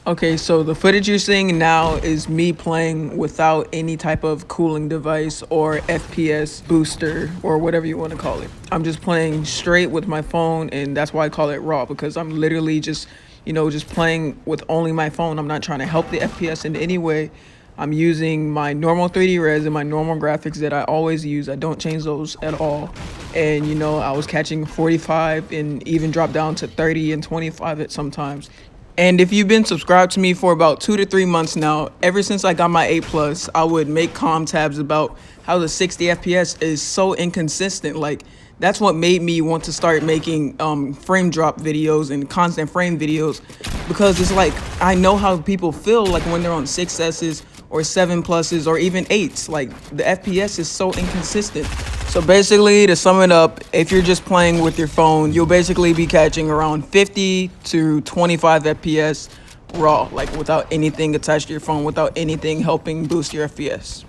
Okay, so the footage you're seeing now is me playing without any type of cooling device or FPS booster or whatever you want to call it. I'm just playing straight with my phone, and that's why I call it raw, because I'm literally just, just playing with only my phone. I'm not trying to help the FPS in any way. I'm using my normal 3D res and my normal graphics that I always use. I don't change those at all. And I was catching 45 and even drop down to 30 and 25 at sometimes. And if you've been subscribed to me for about 2 to 3 months now, ever since I got my 8+, I would make tabs about how the 60 FPS is so inconsistent. Like, that's what made me want to start making frame drop videos and constant frame videos, because it's like, I know how people feel like when they're on 6Ss or 7+s or even 8s. Like, the FPS is so inconsistent. So basically, to sum it up, if you're just playing with your phone, you'll basically be catching around 50 to 25 FPS raw, like without anything attached to your phone, without anything helping boost your FPS.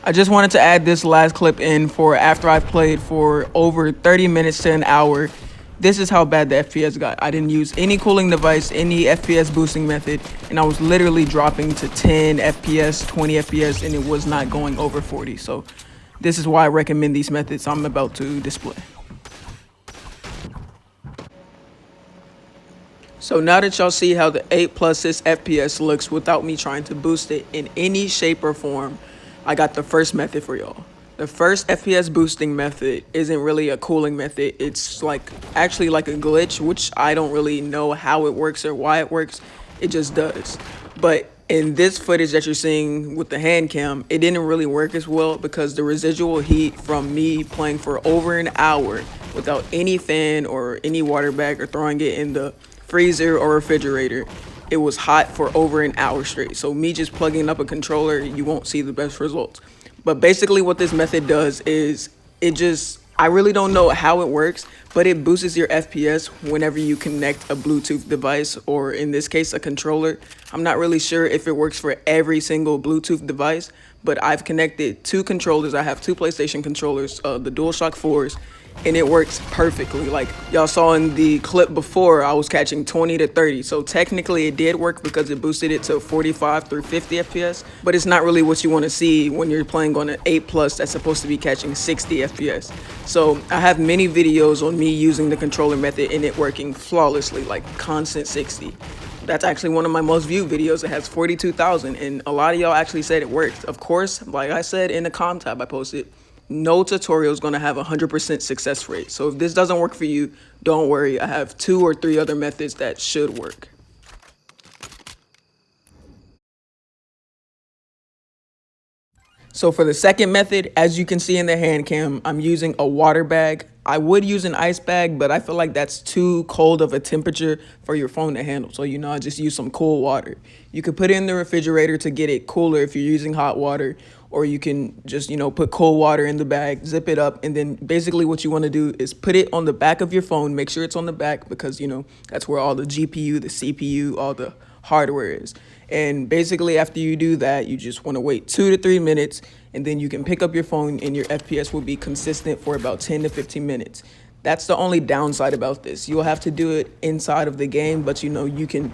I just wanted to add this last clip in for after I've played for over 30 minutes to an hour. This is how bad the FPS got. I didn't use any cooling device, any FPS boosting method, and I was literally dropping to 10 FPS, 20 FPS, and it was not going over 40. So this is why I recommend these methods I'm about to display. So now that y'all see how the 8+'s FPS looks without me trying to boost it in any shape or form, I got the first method for y'all. The first FPS boosting method isn't really a cooling method. It's actually like a glitch, which I don't really know how it works or why it works. It just does. But in this footage that you're seeing with the hand cam, it didn't really work as well because the residual heat from me playing for over an hour without any fan or any water bag or throwing it in the freezer or refrigerator, it was hot for over an hour straight. So me just plugging up a controller, you won't see the best results. But basically what this method does is I really don't know how it works, but it boosts your FPS whenever you connect a Bluetooth device, or in this case, a controller. I'm not really sure if it works for every single Bluetooth device, but I've connected 2 controllers. I have 2 PlayStation controllers, the DualShock 4s, and it works perfectly. Like y'all saw in the clip before, I was catching 20 to 30. So technically it did work because it boosted it to 45 through 50 FPS, but it's not really what you want to see when you're playing on an 8+ that's supposed to be catching 60 FPS. So I have many videos on me using the controller method and it working flawlessly, like constant 60. That's actually one of my most viewed videos. It has 42,000, and a lot of y'all actually said it works. Of course, like I said in the tab I posted, no tutorial is going to have 100% success rate. So if this doesn't work for you, don't worry. I have 2 or 3 other methods that should work. So for the second method, as you can see in the hand cam, I'm using a water bag. I would use an ice bag, but I feel like that's too cold of a temperature for your phone to handle. So, I just use some cool water. You could put it in the refrigerator to get it cooler if you're using hot water, or you can just, put cold water in the bag, zip it up, and then basically what you want to do is put it on the back of your phone. Make sure it's on the back because, that's where all the GPU, the CPU, all the hardware is. And basically after you do that, you just want to wait 2 to 3 minutes, and then you can pick up your phone and your FPS will be consistent for about 10 to 15 minutes. That's the only downside about this. You'll have to do it inside of the game, but you can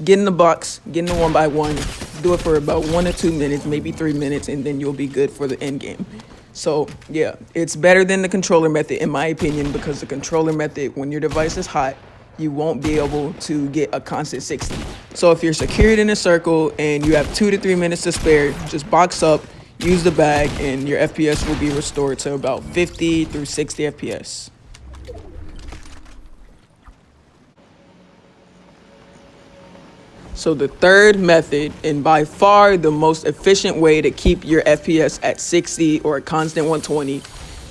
get in the box, get in the 1x1, do it for about 1 to 2 minutes, maybe 3 minutes, and then you'll be good for the end game. So yeah, it's better than the controller method in my opinion, because the controller method, when your device is hot, you won't be able to get a constant 60. So if you're secured in a circle and you have 2 to 3 minutes to spare, just box up, use the bag, and your FPS will be restored to about 50 through 60 FPS. So the third method, and by far the most efficient way to keep your FPS at 60 or a constant 120,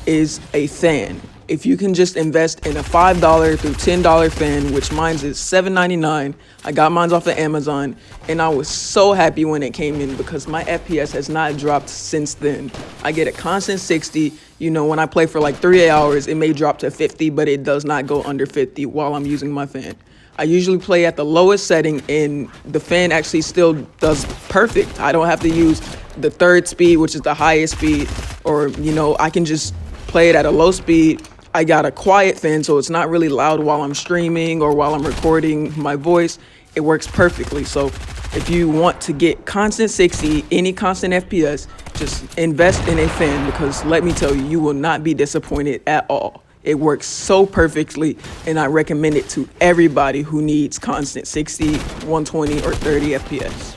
is a fan. If you can just invest in a $5 through $10 fan, which mine is $7.99. I got mine off of Amazon, and I was so happy when it came in because my FPS has not dropped since then. I get a constant 60. When I play for like 3 hours, it may drop to 50, but it does not go under 50 while I'm using my fan. I usually play at the lowest setting, and the fan actually still does perfect. I don't have to use the 3rd speed, which is the highest speed, or, I can just play it at a low speed, I got a quiet fan, so it's not really loud while I'm streaming or while I'm recording my voice. It works perfectly. So if you want to get constant 60, any constant FPS, just invest in a fan, because let me tell you, you will not be disappointed at all. It works so perfectly, and I recommend it to everybody who needs constant 60, 120, or 30 FPS.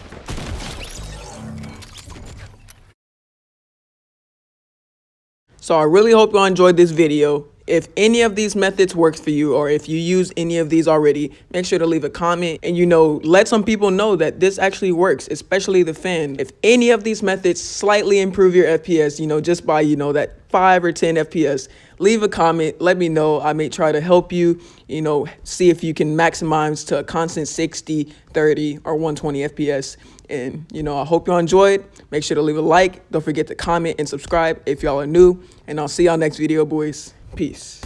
So I really hope y'all enjoyed this video. If any of these methods works for you, or if you use any of these already, make sure to leave a comment and, let some people know that this actually works, especially the fan. If any of these methods slightly improve your FPS, just by, that 5 or 10 FPS, leave a comment, let me know. I may try to help you, see if you can maximize to a constant 60, 30, or 120 FPS. And, I hope y'all enjoyed. Make sure to leave a like. Don't forget to comment and subscribe if y'all are new. And I'll see y'all next video, boys. Peace.